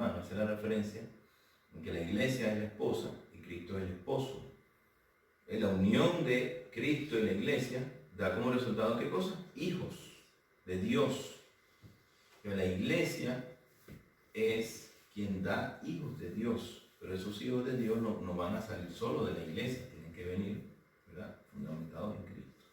hermano. Esa es la referencia en que la iglesia es la esposa y Cristo es el esposo. La unión de Cristo y la iglesia da como resultado, ¿qué cosa? Hijos de Dios. Pero la iglesia es quien da hijos de Dios. Pero esos hijos de Dios no van a salir solo de la iglesia, tienen que venir, ¿verdad?, fundamentados en Cristo.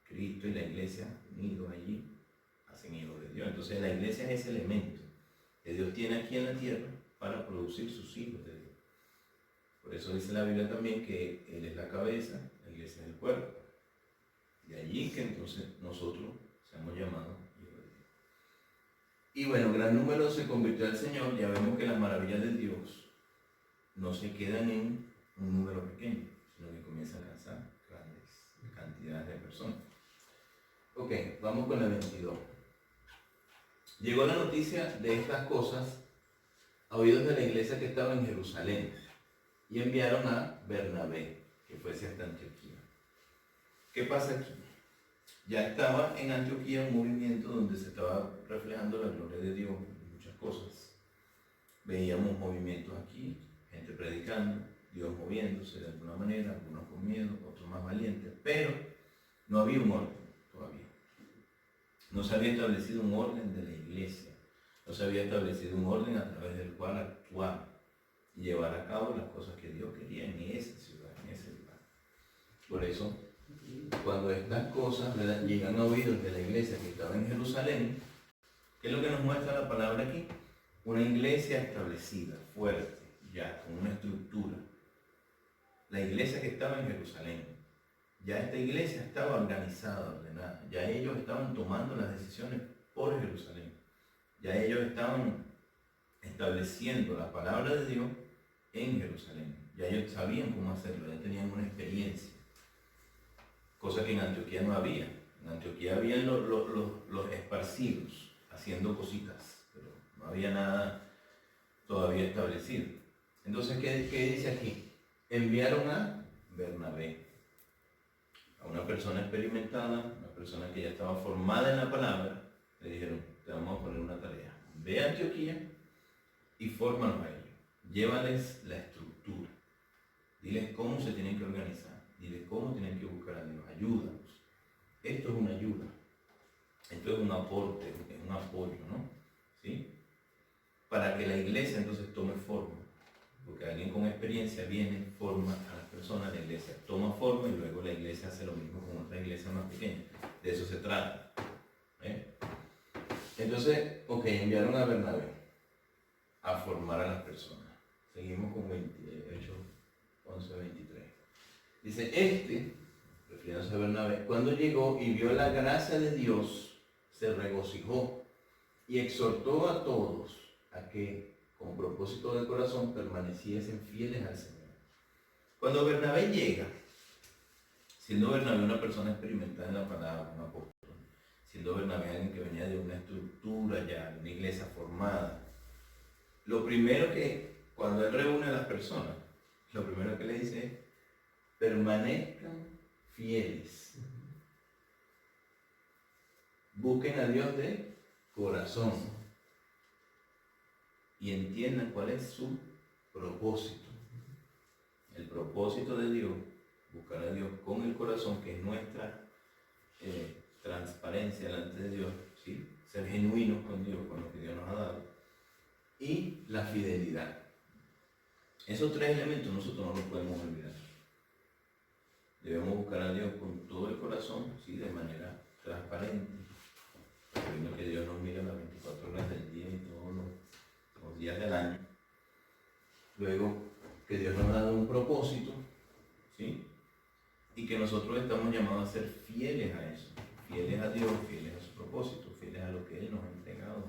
Cristo y la iglesia unidos allí hacen hijos de Dios. Entonces la iglesia es ese elemento que Dios tiene aquí en la tierra para producir sus hijos de Dios. Por eso dice la Biblia también que Él es la cabeza, la iglesia es el cuerpo. De allí que entonces nosotros seamos llamados hijos de Dios. Y bueno, gran número se convirtió al Señor. Ya vemos que las maravillas de Dios no se quedan en un número pequeño, sino que comienzan a alcanzar grandes cantidades de personas. Ok, vamos con la 22. Llegó la noticia de estas cosas a oídos de la iglesia que estaba en Jerusalén y enviaron a Bernabé, que fuese hasta Antioquía. ¿Qué pasa aquí? Ya estaba en Antioquía un movimiento donde se estaba reflejando la gloria de Dios en muchas cosas. Veíamos movimientos aquí, gente predicando, Dios moviéndose de alguna manera, algunos con miedo, otros más valientes, pero no había un orden todavía. No se había establecido un orden de la iglesia, no se había establecido un orden a través del cual actuar y llevar a cabo las cosas que Dios quería en esa ciudad, en ese lugar. Por eso, cuando estas cosas, ¿verdad?, llegan a oídos de la iglesia que estaba en Jerusalén, ¿qué es lo que nos muestra la palabra aquí? Una iglesia establecida, fuerte, ya, con una estructura. La iglesia que estaba en Jerusalén, ya esta iglesia estaba organizada, ordenada, ya ellos estaban tomando las decisiones por Jerusalén, ya ellos estaban estableciendo la palabra de Dios en Jerusalén, ya ellos sabían cómo hacerlo, ya tenían una experiencia, cosa que en Antioquía no había. En Antioquía habían los esparcidos haciendo cositas, pero no había nada todavía establecido. Entonces, ¿qué dice aquí? Enviaron a Bernabé, a una persona experimentada, una persona que ya estaba formada en la palabra. Le dijeron, te vamos a poner una tarea, ve a Antioquía y fórmalos a ellos, llévales la estructura, diles cómo se tienen que organizar, diles cómo tienen que buscar a Dios, ayúdanos. Esto es una ayuda, esto es un aporte, es un apoyo, ¿no? ¿Sí? Para que la iglesia entonces tome forma, porque alguien con experiencia viene, forma a las personas, la iglesia toma forma y luego la iglesia hace lo mismo con otra iglesia más pequeña. De eso se trata. Entonces, ok, enviaron a Bernabé a formar a las personas. Seguimos con 28, 11, 23. Dice, refiriéndose a Bernabé, cuando llegó y vio la gracia de Dios, se regocijó y exhortó a todos a que, con propósito del corazón, permaneciesen fieles al Señor. Cuando Bernabé llega, siendo Bernabé una persona experimentada en la palabra, un apóstol, siendo Bernabé alguien que venía de una estructura ya, de una iglesia formada, lo primero que, cuando él reúne a las personas, lo primero que le dice es, permanezcan fieles. Busquen a Dios de corazón y entiendan cuál es su propósito. El propósito de Dios, buscar a Dios con el corazón, que es nuestra transparencia delante de Dios, ¿sí? Ser genuinos con Dios, con lo que Dios nos ha dado, y la fidelidad. Esos tres elementos nosotros no los podemos olvidar. Debemos buscar a Dios con todo el corazón, ¿sí?, de manera transparente, sabiendo que Dios nos mira las 24 horas del día y todos los días del año. Luego, que Dios nos ha dado un propósito, ¿sí?, y que nosotros estamos llamados a ser fieles a eso, fieles a Dios, fieles a su propósito, fieles a lo que Él nos ha entregado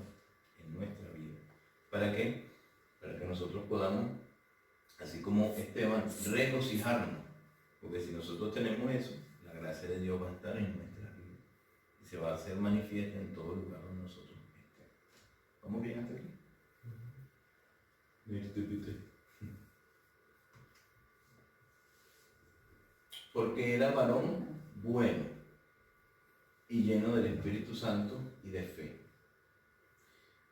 en nuestra vida. ¿Para qué? Para que nosotros podamos, así como Esteban, regocijarnos, porque si nosotros tenemos eso, la gracia de Dios va a estar en nuestra vida y se va a hacer manifiesta en todo lugar donde nosotros estemos. ¿Vamos bien hasta aquí? Porque era varón bueno y lleno del Espíritu Santo y de fe,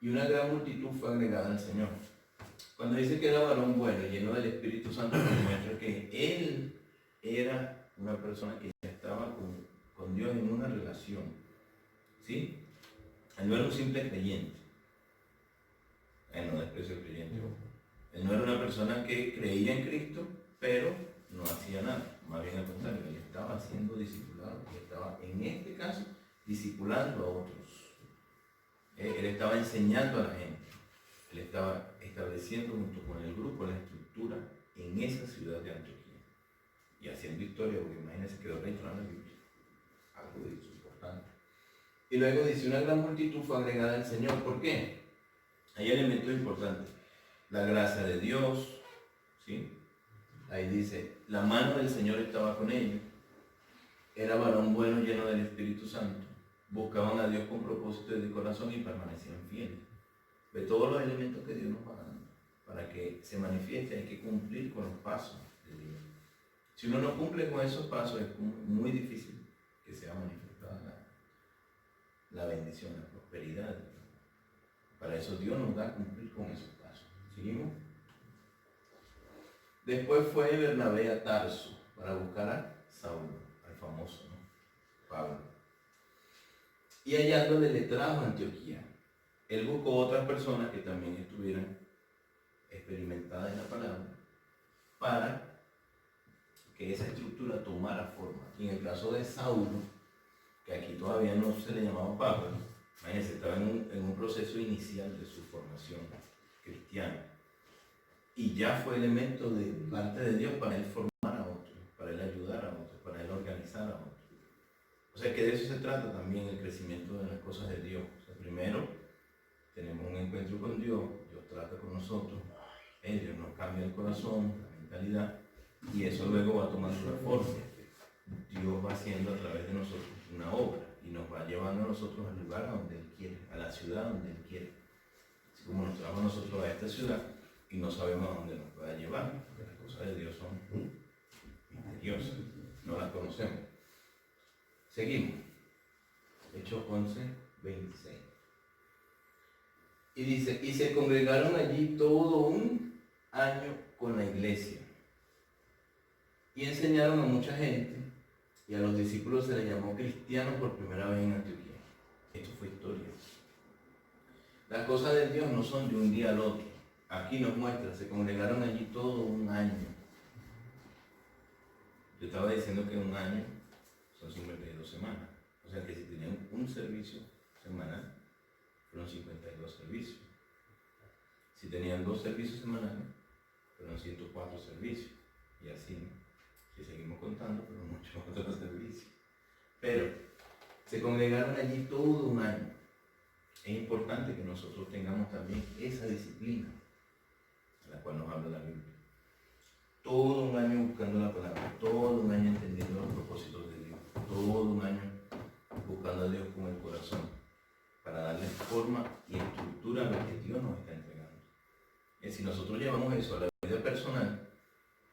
y una gran multitud fue agregada al Señor. Cuando dice que era varón bueno, lleno del Espíritu Santo, nos muestra que él era una persona que ya estaba con Dios en una relación. ¿Sí? Él no era un simple creyente. Él no despreció el creyente. Él no era una persona que creía en Cristo, pero no hacía nada. Más bien al contrario, él estaba siendo discipulado. Él estaba, en este caso, discipulando a otros. Él estaba enseñando a la gente. Él estaba estableciendo junto con el grupo la estructura en esa ciudad de Antioquía. Y haciendo historia, porque imagínense que lo registró en la Biblia. Algo de eso importante. Y luego dice, una gran multitud fue agregada al Señor. ¿Por qué? Hay elementos importantes. La gracia de Dios, ¿sí? Ahí dice, la mano del Señor estaba con ellos. Era varón bueno lleno del Espíritu Santo. Buscaban a Dios con propósito de corazón y permanecían fieles. De todos los elementos que Dios nos va dando. Para que se manifieste hay que cumplir con los pasos de Dios. Si uno no cumple con esos pasos es muy difícil que sea manifestada la bendición, la prosperidad. Para eso Dios nos da a cumplir con esos pasos. ¿Seguimos? Después fue Bernabé a Tarso para buscar a Saulo, al famoso, ¿no? Pablo. Y hallándole le trajo a Antioquía. Él buscó otras personas que también estuvieran experimentadas en la palabra para que esa estructura tomara forma. Y en el caso de Saulo, que aquí todavía no se le llamaba Pablo, imagínense, estaba en un proceso inicial de su formación cristiana. Y ya fue elemento de parte de Dios para él formar a otros, para él ayudar a otros, para él organizar a otros. O sea que de eso se trata también el crecimiento de las cosas de Dios. O sea, primero tenemos un encuentro con Dios, Dios trata con nosotros, Dios nos cambia el corazón, la mentalidad, y eso luego va tomando la forma. Dios va haciendo a través de nosotros una obra y nos va llevando a nosotros al lugar donde Él quiere, a la ciudad donde Él quiere. Así como nos trajo a nosotros a esta ciudad y no sabemos a dónde nos va a llevar, porque las cosas de Dios son misteriosas, no las conocemos. Seguimos. Hechos 11, 26. Y dice, y se congregaron allí todo un año con la iglesia y enseñaron a mucha gente, y a los discípulos se les llamó cristianos por primera vez en Antioquía. Esto fue historia. Las cosas de Dios no son de un día al otro. Aquí nos muestra, se congregaron allí todo un año. Yo estaba diciendo que un año son 52 semanas. O sea que si tenían un servicio semanal, fueron 52 servicios. Si tenían 2 servicios semanales, fueron 104 servicios. Y así, ¿no? Si seguimos contando, fueron muchos otros servicios. Pero se congregaron allí todo un año. Es importante que nosotros tengamos también esa disciplina de la cual nos habla la Biblia. Todo un año buscando la palabra, todo un año entendiendo los propósitos de Dios, todo un año buscando a Dios con el corazón para darle forma y estructura a lo que Dios nos está entregando. Y si nosotros llevamos eso a la vida personal,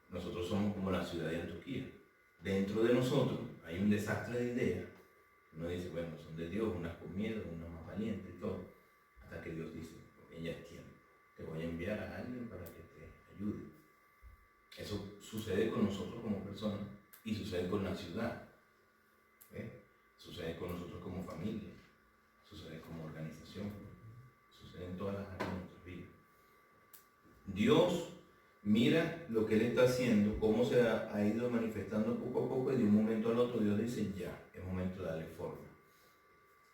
nosotros somos como la ciudad de Antioquía. Dentro de nosotros hay un desastre de ideas. Uno dice, bueno, son de Dios, unas con miedo, unas más valientes y todo. Hasta que Dios dice, ella es tiempo. Te voy a enviar a alguien para que te ayude. Eso sucede con nosotros como personas y sucede con la ciudad. Sucede con nosotros como familia. Sucede como organización. Sucede en todas las áreas de nuestras vidas. Dios mira lo que Él está haciendo, cómo se ha ido manifestando poco a poco y de un momento al otro Dios dice, ya, es momento de darle forma.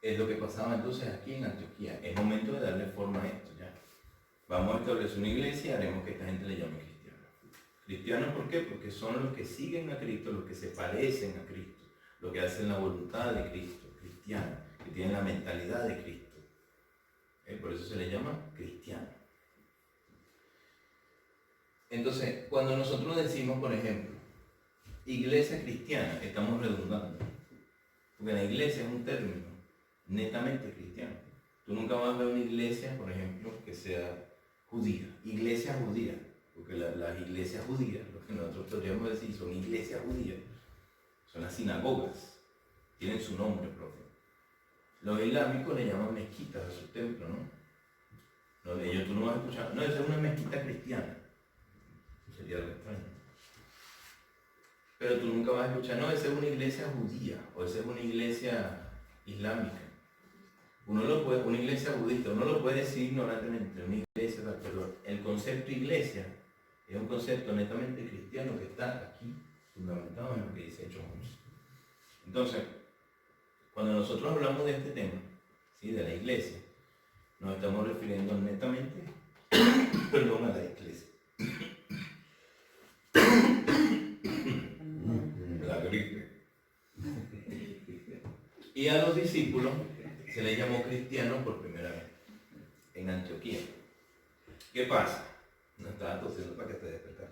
Es lo que pasaba entonces aquí en Antioquía, es momento de darle forma a esto, ya. Vamos a establecer una iglesia y haremos que esta gente le llame cristianos. ¿Cristianos por qué? Porque son los que siguen a Cristo, los que se parecen a Cristo, los que hacen la voluntad de Cristo, cristianos, que tienen la mentalidad de Cristo. Por eso se le llama cristiano. Entonces, cuando nosotros decimos, por ejemplo, iglesia cristiana, estamos redundando. Porque la iglesia es un término netamente cristiano. Tú nunca vas a ver una iglesia, por ejemplo, que sea judía. Iglesia judía. Porque las iglesias judías, lo que nosotros podríamos decir, son iglesias judías. Son las sinagogas. Tienen su nombre propio. Los islámicos le llaman mezquitas a su templo, ¿no? No, de ellos tú no vas a escuchar. No, esa es una mezquita cristiana. Sería algo extraño. Pero tú nunca vas a escuchar, no, esa es una iglesia judía o esa es una iglesia islámica. Uno lo puede, una iglesia budista, uno lo puede decir ignorantemente, una iglesia, pero el concepto iglesia es un concepto netamente cristiano que está aquí fundamentado en lo que dice Hechos 11. Entonces, cuando nosotros hablamos de este tema, ¿sí?, de la iglesia, nos estamos refiriendo netamente perdón, a la iglesia. La gripe. Y a los discípulos se les llamó cristianos por primera vez en Antioquía. ¿Qué pasa? No estaba tosiendo para que te despertara.